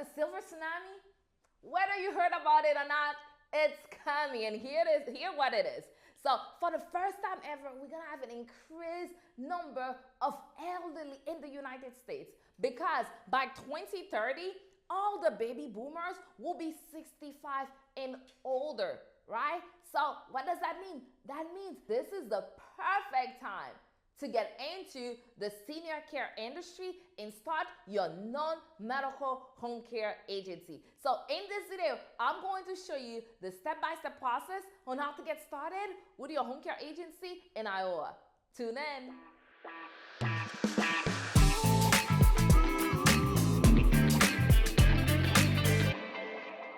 the silver tsunami, whether you heard about it or not, it's coming. And here it is, here what it is. So for the first time ever, we're gonna have an increased number of elderly in the United States because by 2030, all the baby boomers will be 65 and older, right? So what does that mean? That means this is the perfect time to get into the senior care industry and start your non-medical home care agency. So in this video, I'm going to show you the step-by-step process on how to get started with your home care agency in Iowa. Tune in.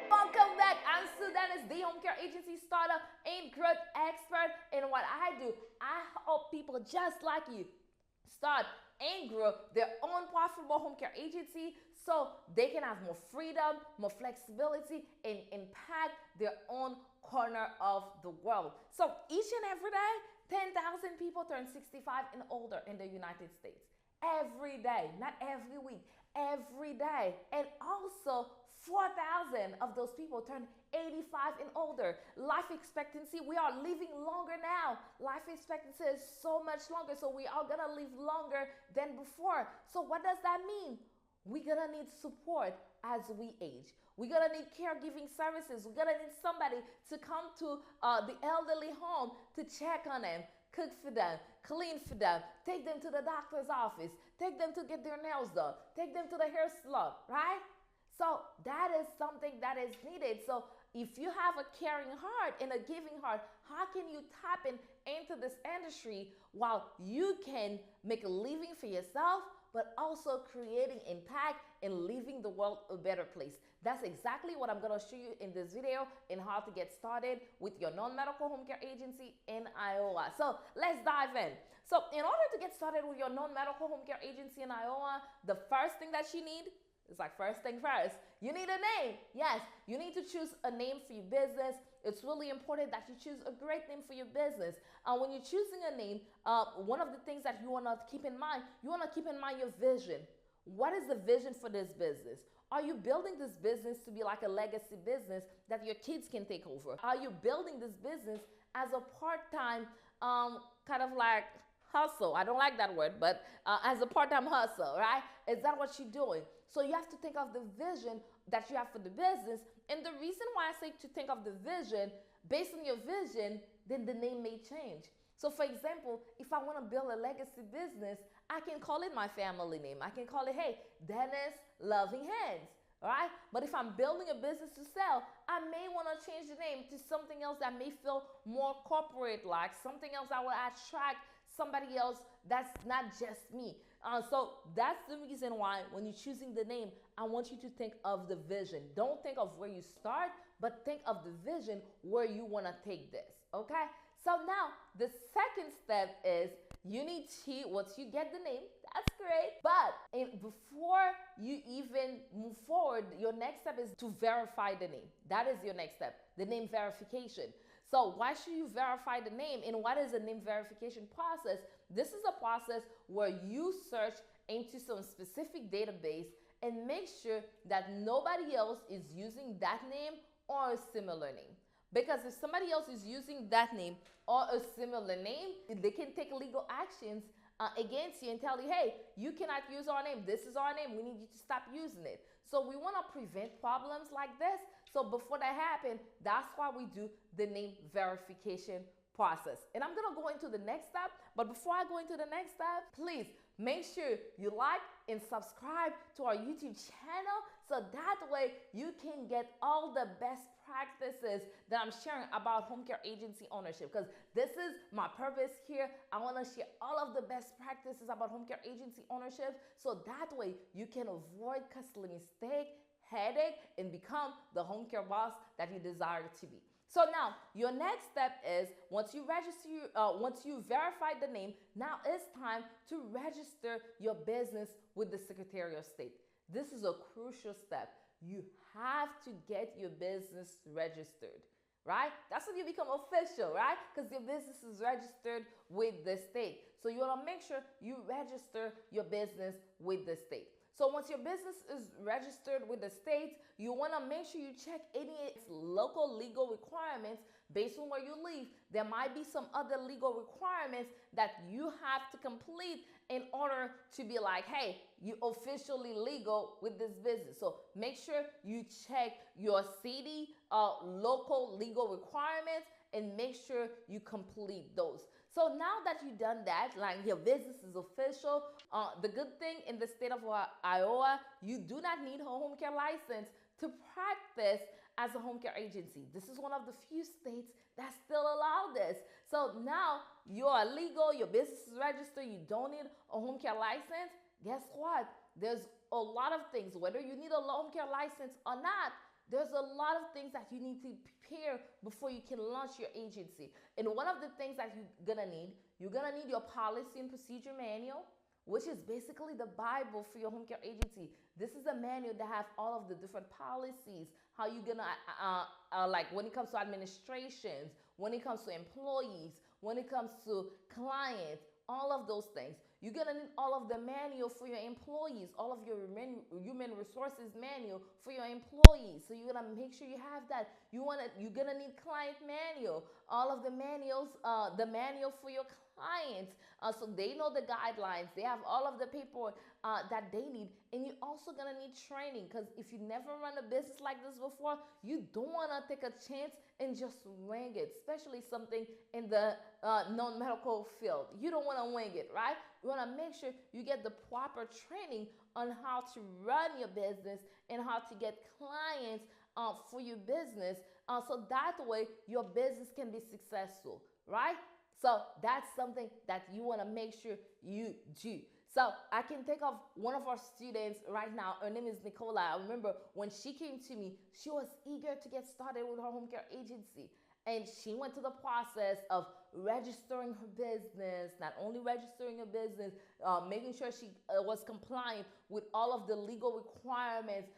Welcome back. I'm Denis, the home care agency startup and growth expert. And what I do, I help people just like you start and grow their own profitable home care agency so they can have more freedom, more flexibility, and impact their own corner of the world. So each and every day, 10,000 people turn 65 and older in the United States. Every day, not every week, every day. And also 4,000 of those people turn 85 and older. Life expectancy, we are living longer now. Life expectancy is so much longer, so we are gonna live longer than before. So what does that mean? We're gonna need support as we age. We're gonna need caregiving services. We're gonna need somebody to come to the elderly home to check on them, cook for them, clean for them, take them to the doctor's office, take them to get their nails done, take them to the hair salon, right? So that is something that is needed. So if you have a caring heart and a giving heart, how can you tap into this industry while you can make a living for yourself, but also creating impact and leaving the world a better place? That's exactly what I'm gonna show you in this video and how to get started with your non-medical home care agency in Iowa. So let's dive in. So in order to get started with your non-medical home care agency in Iowa, the first thing that you need, it's like first thing first, you need a name. Yes, you need to choose a name for your business. It's really important that you choose a great name for your business. When you're choosing a name, one of the things that you wanna keep in mind, you wanna keep in mind your vision. What is the vision for this business? Are you building this business to be like a legacy business that your kids can take over? Are you building this business as a part-time kind of like hustle? I don't like that word, but as a part-time hustle, right? Is that what you're doing? So you have to think of the vision that you have for the business. And the reason why I say to think of the vision, based on your vision, then the name may change. So for example, if I want to build a legacy business, I can call it my family name. I can call it, hey, Denis Loving Hands, all right? But if I'm building a business to sell, I may want to change the name to something else that may feel more corporate-like, something else that will attract somebody else that's not just me. So that's the reason why when you're choosing the name, I want you to think of the vision. Don't think of where you start, but think of the vision where you want to take this, okay? So now the second step is you need to, once you get the name, that's great. But before you even move forward, your next step is to verify the name. That is your next step, the name verification. So why should you verify the name, and what is the name verification process? This is a process where you search into some specific database and make sure that nobody else is using that name or a similar name. Because if somebody else is using that name or a similar name, they can take legal actions against you and tell you, hey, you cannot use our name. This is our name. We need you to stop using it. So we want to prevent problems like this. So before that happens, that's why we do the name verification process. And I'm going to go into the next step. But before I go into the next step, please make sure you like and subscribe to our YouTube channel so that way you can get all the best practices that I'm sharing about home care agency ownership, because this is my purpose here. I want to share all of the best practices about home care agency ownership so that way you can avoid costly mistake, headache, and become the home care boss that you desire to be. So now your next step is once you verify the name, now it's time to register your business with the Secretary of State. This is a crucial step. You have to get your business registered, right? That's when you become official, right? Because your business is registered with the state. So you want to make sure you register your business with the state. So once your business is registered with the state, you want to make sure you check any local legal requirements based on where you live. There might be some other legal requirements that you have to complete in order to be like, hey, you officially legal with this business. So make sure you check your city local legal requirements and make sure you complete those. So now that you've done that, like your business is official, the good thing in the state of Iowa, you do not need a home care license to practice as a home care agency. This is one of the few states that still allow this. So now you are legal, your business is registered, you don't need a home care license. Guess what? There's a lot of things, whether you need a home care license or not, there's a lot of things that you need to prepare before you can launch your agency. And one of the things that you're gonna need your policy and procedure manual, which is basically the Bible for your home care agency. This is a manual that has all of the different policies, how you're gonna, like when it comes to administrations, when it comes to employees, when it comes to clients, all of those things. You're gonna need all of the manual for your employees, all of your human resources manual for your employees. So you're gonna make sure you have that. You're gonna need client manual, all of the manuals, the manual for your clients, so they know the guidelines. They have all of the paperwork that they need, and you're also gonna need training, because if you never run a business like this before, you don't wanna take a chance and just wing it, especially something in the non-medical field. You don't wanna wing it, right? You want to make sure you get the proper training on how to run your business and how to get clients for your business, so that way your business can be successful, right? So that's something that you want to make sure you do. So I can think of one of our students right now. Her name is Nicola. I remember when she came to me, she was eager to get started with her home care agency. And she went through the process of registering her business, not only registering her business, making sure she was compliant with all of the legal requirements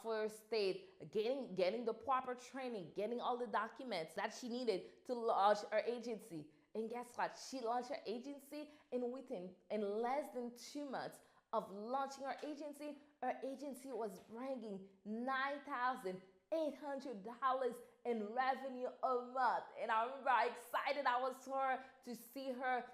for her state, getting the proper training, getting all the documents that she needed to launch her agency. And guess what? She launched her agency, and in less than 2 months of launching her agency was bringing $9,800 in revenue a month. And I remember how excited I was for her to see her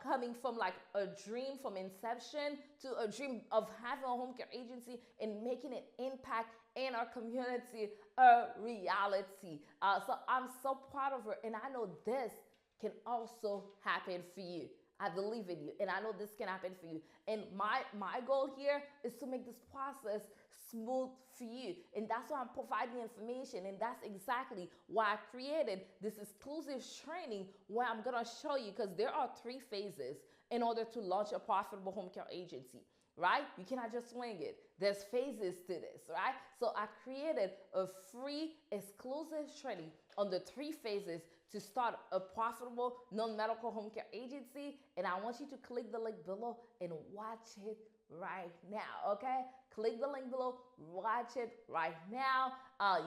coming from like a dream from inception to a dream of having a home care agency and making an impact in our community a reality. So I'm so proud of her, and I know this can also happen for you. I believe in you, and I know this can happen for you. And my goal here is to make this process smooth for you, and that's why I'm providing information, and that's exactly why I created this exclusive training where I'm gonna show you, because there are 3 phases in order to launch a profitable home care agency, right? You cannot just wing it. There's phases to this, right? So I created a free exclusive training on the 3 phases to start a profitable non-medical home care agency. And I want you to click the link below and watch it right now, okay? Click the link below, watch it right now.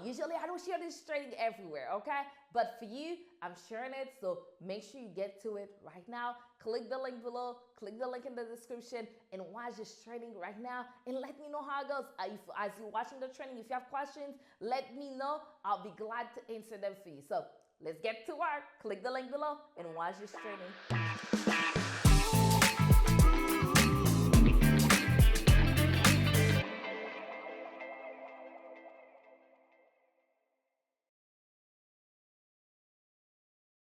Usually I don't share this training everywhere, okay? But for you, I'm sharing it, so make sure you get to it right now. Click the link below, click the link in the description, and watch this training right now, and let me know how it goes. As you're watching the training, if you have questions, let me know. I'll be glad to answer them for you. So let's get to work. Click the link below and watch this training.